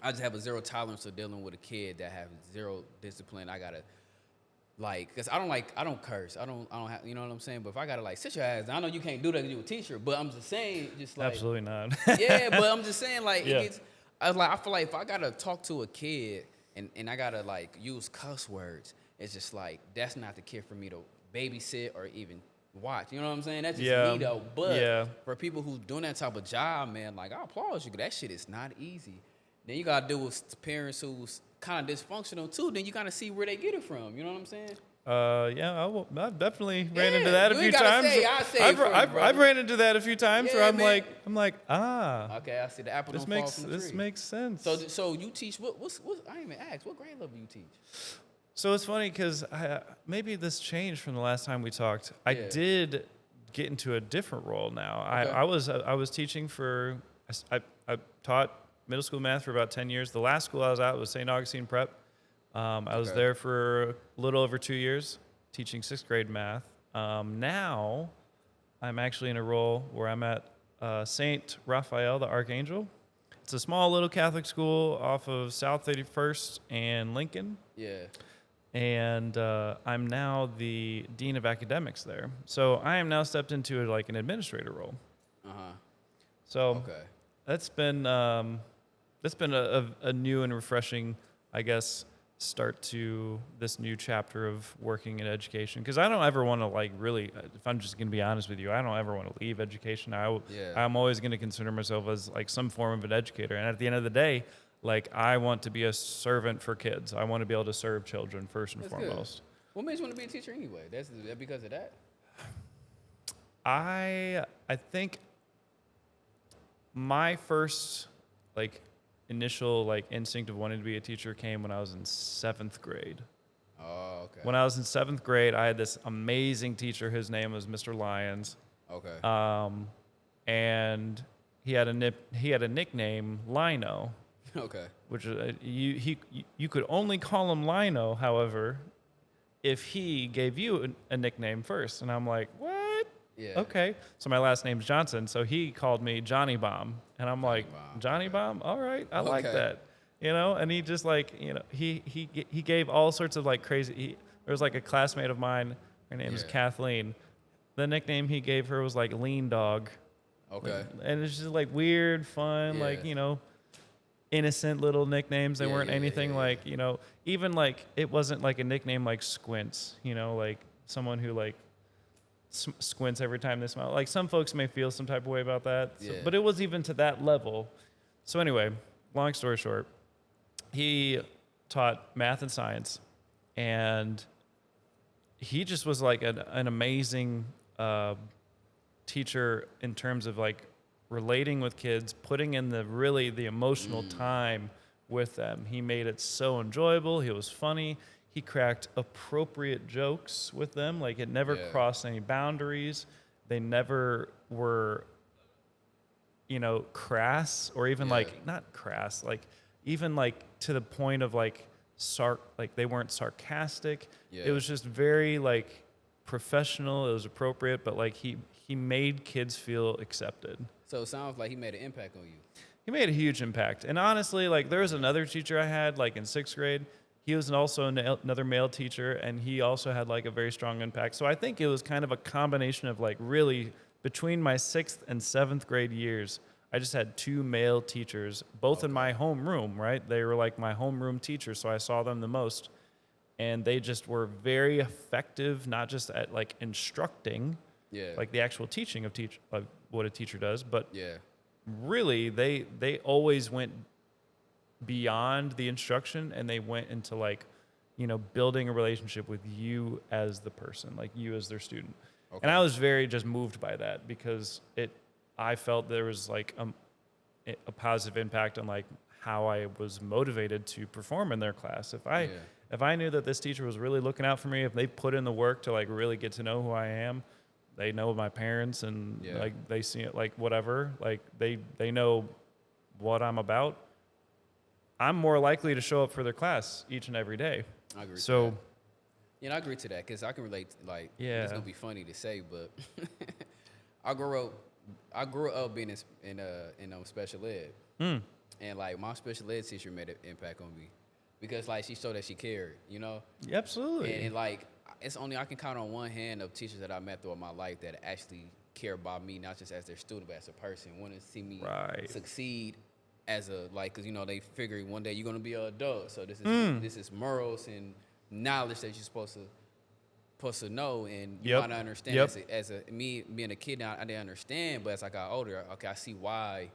I just have a zero tolerance for dealing with a kid that have zero discipline. I gotta cause I don't curse. I don't have, you know what I'm saying? But if I gotta like sit your ass down, I know you can't do that because you're a teacher, but I'm just saying, just like. Absolutely not. Yeah, but I'm just saying like, it gets, I feel like if I gotta talk to a kid and I gotta like use cuss words, it's just like, that's not the kid for me to babysit or even, watch. You know what I'm saying? That's just me though. But Yeah. for people who doing that type of job, man, like I applaud you. 'Cause that shit is not easy. Then you gotta deal with parents who's kind of dysfunctional too. Then you gotta see where they get it from. You know what I'm saying? I've definitely ran into that a you few ain't gotta times. say, I say it for you, I've brother. ran into that a few times where Yeah, I'm man. like, Okay, I see the apple this don't fall makes from the this tree. makes sense. So you teach what? I didn't even ask. What grade level you teach? So it's funny because maybe this changed from the last time we talked. I Yeah. did get into a different role now. Okay. I was teaching for I taught middle school math for about 10 years. The last school I was at was St. Augustine Prep. I was Okay. there for a little over 2 years teaching 6th grade math. Now I'm actually in a role where I'm at St. Raphael the Archangel. It's a small little Catholic school off of South 31st and Lincoln. Yeah. And I'm now the dean of academics there. So I am now stepped into like an administrator role. So Okay. that's been a new and refreshing, I guess, start to this new chapter of working in education. Because I don't ever want to like really, if I'm just going to be honest with you, I don't ever want to leave education. I'm always going to consider myself as like some form of an educator. And at the end of the day, like I want to be a servant for kids. I want to be able to serve children first and That's foremost. good. What made you want to be a teacher anyway? That's that because of that? I think my first like initial like instinct of wanting to be a teacher came when I was in 7th grade. Oh, okay. When I was in 7th grade, I had this amazing teacher. His name was Mr. Lyons. Okay. And he had a nickname, Lino. Okay. Which you could only call him Lino, however, if he gave you a nickname first. And I'm like, what? Yeah. Okay. So my last name's Johnson, so he called me Johnny Bomb. And I'm like, Bomb. Johnny Okay. Bomb? All right, I like Okay. that. You know, and he just like, you know, he gave all sorts of like crazy. There was like a classmate of mine, her name is Yeah. Kathleen. The nickname he gave her was like Lean Dog. Okay. And it's just like weird, fun, like, Yeah. you know, innocent little nicknames. They Yeah, weren't yeah, anything yeah. like, you know, even like it wasn't like a nickname like Squints, you know, like someone who like squints every time they smile. Like some folks may feel some type of way about that, Yeah. but it was even to that level. So anyway, long story short, he taught math and science, and he just was like an amazing teacher in terms of like relating with kids, putting in the emotional time with them. He made it so enjoyable. He was funny. He cracked appropriate jokes with them. Like it never crossed any boundaries. They never were, you know, crass or even like not crass, like even like to the point of like like they weren't sarcastic. It was just very like professional. It was appropriate, but like he made kids feel accepted. So it sounds like he made an impact on you. He made a huge impact. And honestly, like there was another teacher I had like in 6th grade. He was also another male teacher, and he also had like a very strong impact. So I think it was kind of a combination of like really between my 6th and 7th grade years, I just had 2 male teachers, both in my homeroom, right? They were like my homeroom teachers, so I saw them the most. And they just were very effective, not just at like instructing, like the actual teaching of what a teacher does, but really they always went beyond the instruction, and they went into like, you know, building a relationship with you as the person, like you as their student. Okay. And I was very just moved by that because I felt there was like a positive impact on like how I was motivated to perform in their class. If I knew that this teacher was really looking out for me, if they put in the work to like really get to know who I am, they know my parents and like they see it like whatever, like they know what I'm about, I'm more likely to show up for their class each and every day. I agree. So, yeah, I agree to that because I can relate. Like, yeah, it's gonna be funny to say, but I grew up being in special ed, and like my special ed teacher made an impact on me because like she showed that she cared, you know. Absolutely. And like it's only I can count on one hand of teachers that I met throughout my life that actually care about me, not just as their student, but as a person, want to see me succeed. As a like, cause you know they figure one day you're gonna be an adult, so this is morals and knowledge that you're supposed to supposed to know, and you might not understand. As a me being a kid now, I didn't understand, but as I got older, okay, I see why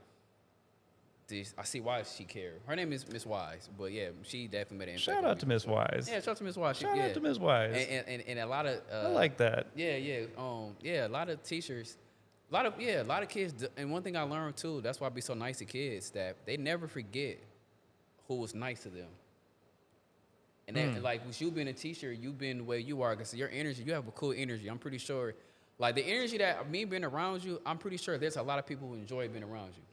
she cared. Her name is Miss Wise, but yeah, she definitely made an impact. Shout out to Miss Wise. Yeah, shout out to Miss Wise. Shout out to Miss Wise. And a lot of I like that. Yeah, a lot of teachers, a lot of kids. And one thing I learned too, that's why I be so nice to kids, that they never forget who was nice to them. And that, like, with you being a teacher, you being where you are, because your energy, you have a cool energy. I'm pretty sure, like the energy that me being around you, I'm pretty sure there's a lot of people who enjoy being around you.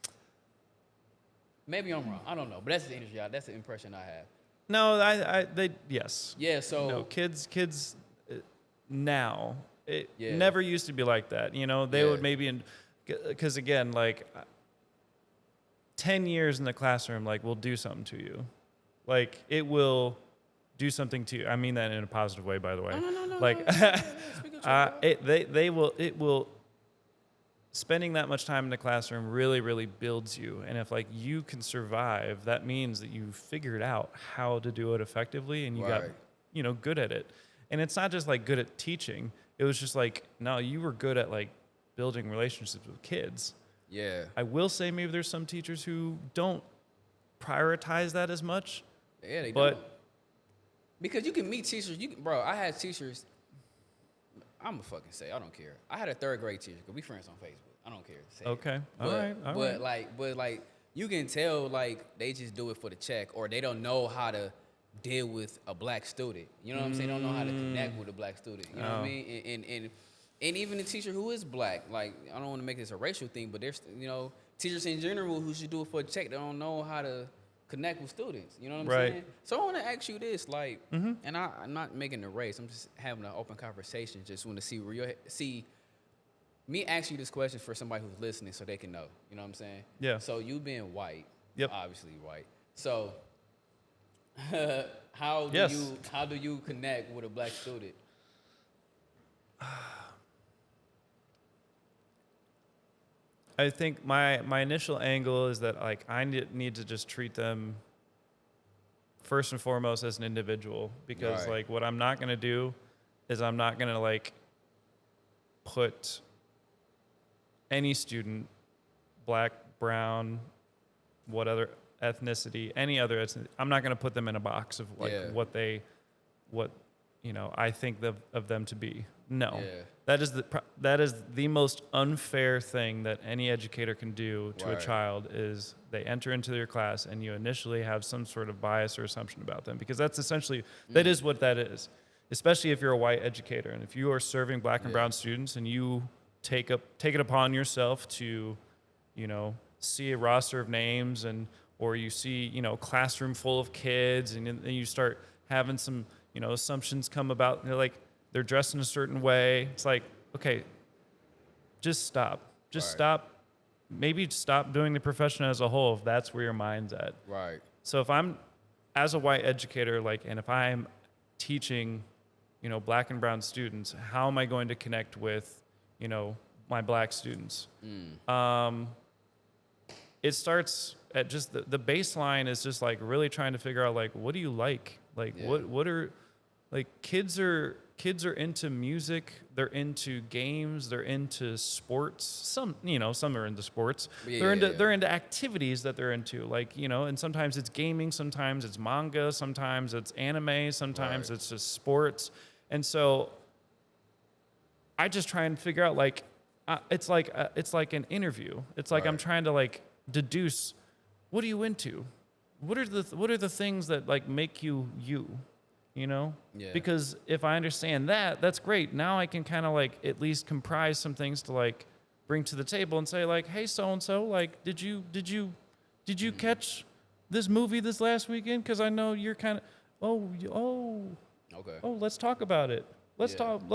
Maybe I'm wrong. I don't know, but that's the energy. That's the impression I have. No, yes. Yeah. So no, kids now it never used to be like that. You know, they would maybe because again, like 10 years in the classroom, like will do something to you, like it will do something to you. I mean that in a positive way, by the way. No. Like it will. Spending that much time in the classroom really, really builds you. And if like you can survive, that means that you figured out how to do it effectively and you got, good at it. And it's not just like good at teaching. It was just like, no, you were good at like building relationships with kids. Yeah. I will say maybe there's some teachers who don't prioritize that as much. Yeah, they don't. Because you can meet teachers. Bro, I had teachers. I'm gonna fucking say, I don't care. I had a 3rd grade teacher, because we friends on Facebook. I don't care. Okay. All right. But like, you can tell, like, they just do it for the check, or they don't know how to deal with a black student. You know what I'm saying? They don't know how to connect with a black student. You know what I mean? And even a teacher who is black, like, I don't want to make this a racial thing, but there's, teachers in general who should do it for a check, they don't know how to connect with students. You know what I'm saying? So I want to ask you this, like, and I'm not making a race. I'm just having an open conversation. Just want to see where me ask you this question for somebody who's listening, so they can know. You know what I'm saying? Yeah. So you being white, obviously white. So how do you connect with a black student? I think my initial angle is that like I need to just treat them first and foremost as an individual, because like what I'm not going to do is I'm not going to like put any student, black, brown, what other ethnicity, any other ethnicity, I'm not going to put them in a box of like what I think of them to be. No. That is the most unfair thing that any educator can do to a child, is they enter into your class and you initially have some sort of bias or assumption about them, because that's essentially that is what that is. Especially if you're a white educator and if you are serving black and brown students and you take it upon yourself to, see a roster of names or you see, classroom full of kids and then you start having some, assumptions come about, like they're dressed in a certain way. It's like, okay, just stop. Stop. Maybe stop doing the profession as a whole if that's where your mind's at. Right. So if I'm, as a white educator, and if I'm teaching, black and brown students, how am I going to connect with, my black students? It starts at just the baseline is just like really trying to figure out like, what do you like? Like what are, like kids are into music, they're into games, they're into sports. Some are into sports. They're into activities that they're into, like, and sometimes it's gaming, sometimes it's manga, sometimes it's anime, sometimes it's just sports. And so I just try and figure out like it's like an interview. It's like I'm trying to like deduce, what are you into? What are the things that like make you? Because if I understand that, that's great. Now I can kind of like at least comprise some things to like bring to the table and say like, hey, so and so, like, did you catch this movie this last weekend? Because I know you're kind of let's talk about it. Let's talk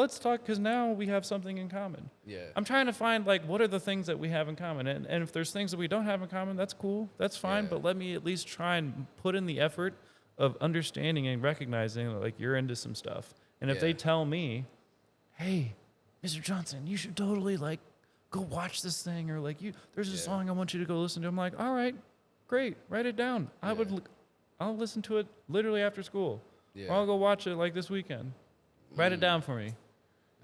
because now we have something in common. Yeah. I'm trying to find like what are the things that we have in common, and if there's things that we don't have in common, that's cool, that's fine. But let me at least try and put in the effort of understanding and recognizing that like you're into some stuff. And if they tell me, hey, Mr. Johnson, you should totally like go watch this thing, or like there's a song I want you to go listen to. I'm like, all right, great, write it down. I'll listen to it literally after school. Or I'll go watch it like this weekend. Write it down for me.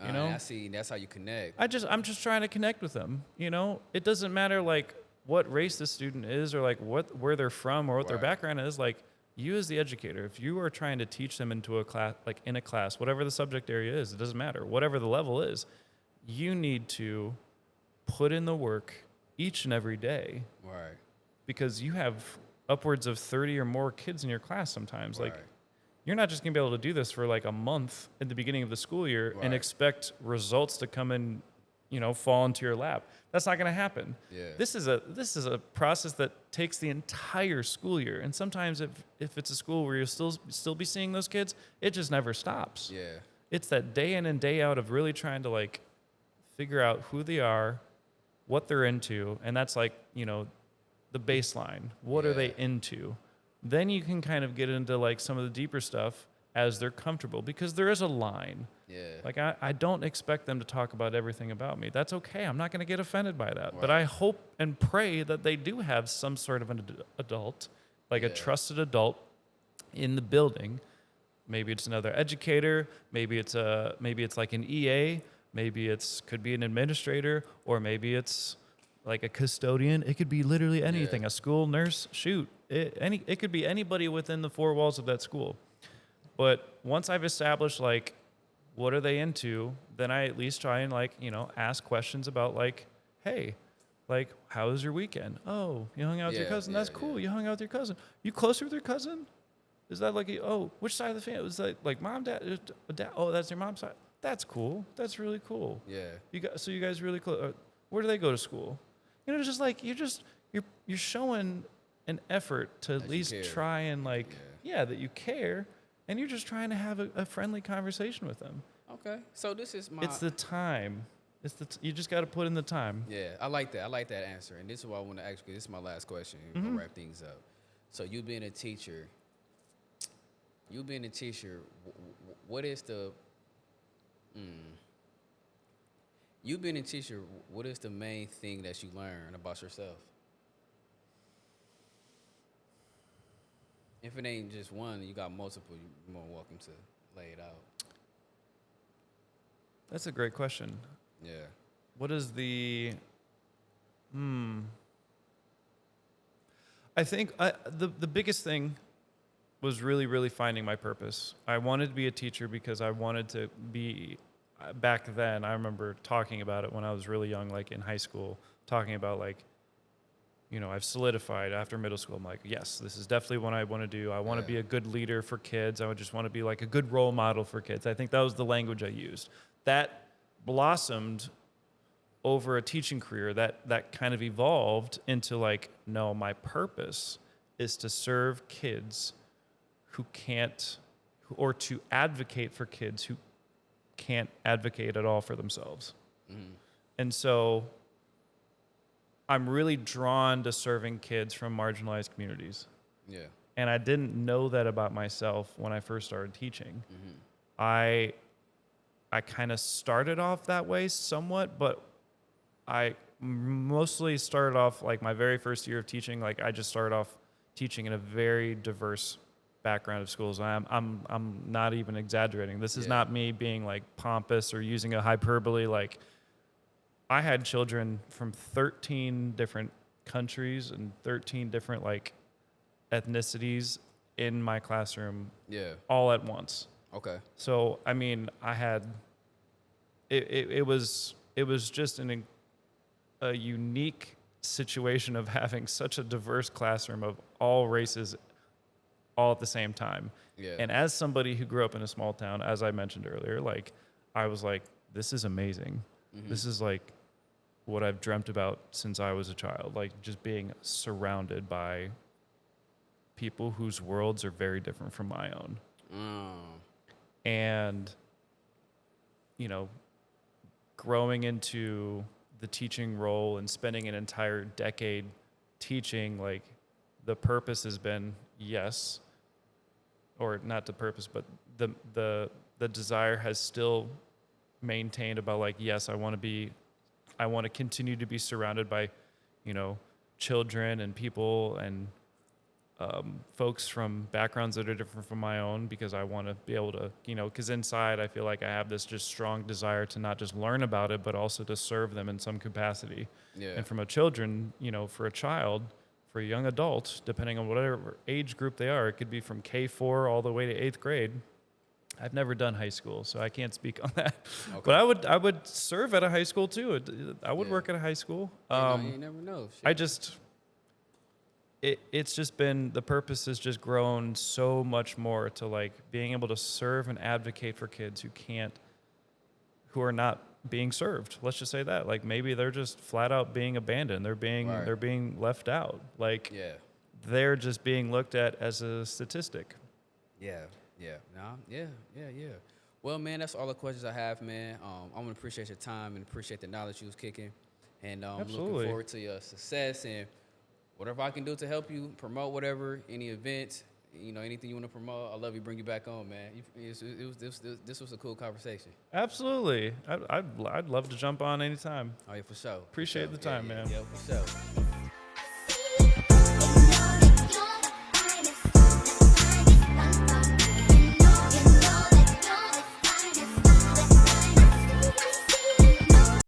You know, I see. That's how you connect. I'm just trying to connect with them. You know, it doesn't matter like what race the student is or like where they're from or what their background is. Like you as the educator, if you are trying to teach them into a class, like in a class, whatever the subject area is, it doesn't matter. Whatever the level is, you need to put in the work each and every day. Right. Because you have upwards of 30 or more kids in your class sometimes. Right. Like you're not just going to be able to do this for like a month at the beginning of the school year and expect results to come in, you know, fall into your lap. That's not going to happen. Yeah. This is a process that takes the entire school year. And sometimes if it's a school where you'll still be seeing those kids, it just never stops. Yeah. It's that day in and day out of really trying to like figure out who they are, what they're into, and that's like, you know, the baseline. What are they into? Then you can kind of get into like some of the deeper stuff as they're comfortable, because there is a line. Yeah. Like I don't expect them to talk about everything about me. That's okay. I'm not going to get offended by that. Right. But I hope and pray that they do have some sort of an adult, like a trusted adult in the building. Maybe it's another educator. Maybe it's like an EA. Maybe could be an administrator, or maybe it's like a custodian. It could be literally anything. A school nurse. Shoot. It could be anybody within the four walls of that school. But once I've established like what are they into, then I at least try and like, you know, ask questions about like, hey, like how was your weekend? Oh, you hung out with your cousin? That's cool. You hung out with your cousin. You closer with your cousin? Is that like which side of the family? Was that like mom, dad? Oh, that's your mom's side. That's cool. That's really cool. Yeah. So you guys really close. Where do they go to school? You know, it's just like you're showing an effort to at least try and like, that you care, and you're just trying to have a friendly conversation with them. Okay. So this is It's the time. You just got to put in the time. Yeah, I like that. I like that answer. And this is what I want to ask you. This is my last question. We're going to wrap things up. So you being a teacher, what is the... You being a teacher, what is the main thing that you learn about yourself? If it ain't just one, you got multiple, you're more welcome to lay it out. That's a great question. Yeah. What is the... I think the biggest thing was really, really finding my purpose. I wanted to be a teacher because I wanted to be... Back then, I remember talking about it when I was really young, like in high school, talking about like, you know, I've solidified after middle school. I'm like, yes, this is definitely what I want to do. I want to be a good leader for kids. I would just want to be like a good role model for kids. I think that was the language I used. That blossomed over a teaching career. That kind of evolved into like, no, my purpose is to serve kids who can't, or to advocate for kids who can't advocate at all for themselves. And so I'm really drawn to serving kids from marginalized communities. Yeah. And I didn't know that about myself when I first started teaching. I kind of started off that way somewhat, but I mostly started off like my very first year of teaching, like I just started off teaching in a very diverse background of schools. I'm not even exaggerating. This is not me being like pompous or using a hyperbole. Like I had children from 13 different countries and 13 different like ethnicities in my classroom. Yeah. All at once. Okay. So I mean, I had it was just a unique situation of having such a diverse classroom of all races all at the same time. Yeah. And as somebody who grew up in a small town, as I mentioned earlier, like I was like, this is amazing. This is like what I've dreamt about since I was a child, like just being surrounded by people whose worlds are very different from my own. And, you know, growing into the teaching role and spending an entire decade teaching, like the purpose has been, yes, or not the purpose, but the desire has still maintained about like, yes, I want to continue to be surrounded by, you know, children and people and folks from backgrounds that are different from my own, because I want to be able to, because inside I feel like I have this just strong desire to not just learn about it, but also to serve them in some capacity. Yeah. And from a children, for a child, for a young adult, depending on whatever age group they are, it could be from K4 all the way to 8th grade. I've never done high school, so I can't speak on that. Okay. But I would serve at a high school too. I would work at a high school. You never know. Shit. It's just been, the purpose has just grown so much more to like being able to serve and advocate for kids who are not being served. Let's just say that. Like maybe they're just flat out being abandoned. They're being left out. Like they're just being looked at as a statistic. Yeah. Well, man, that's all the questions I have, man. I want to appreciate your time and appreciate the knowledge you was kicking. And looking forward to your success and whatever I can do to help you promote whatever, any events, anything you want to promote. I love you. Bring you back on, man. This was a cool conversation. Absolutely. I'd love to jump on anytime. Oh, yeah, for sure. Appreciate the time, man. Yeah, for sure.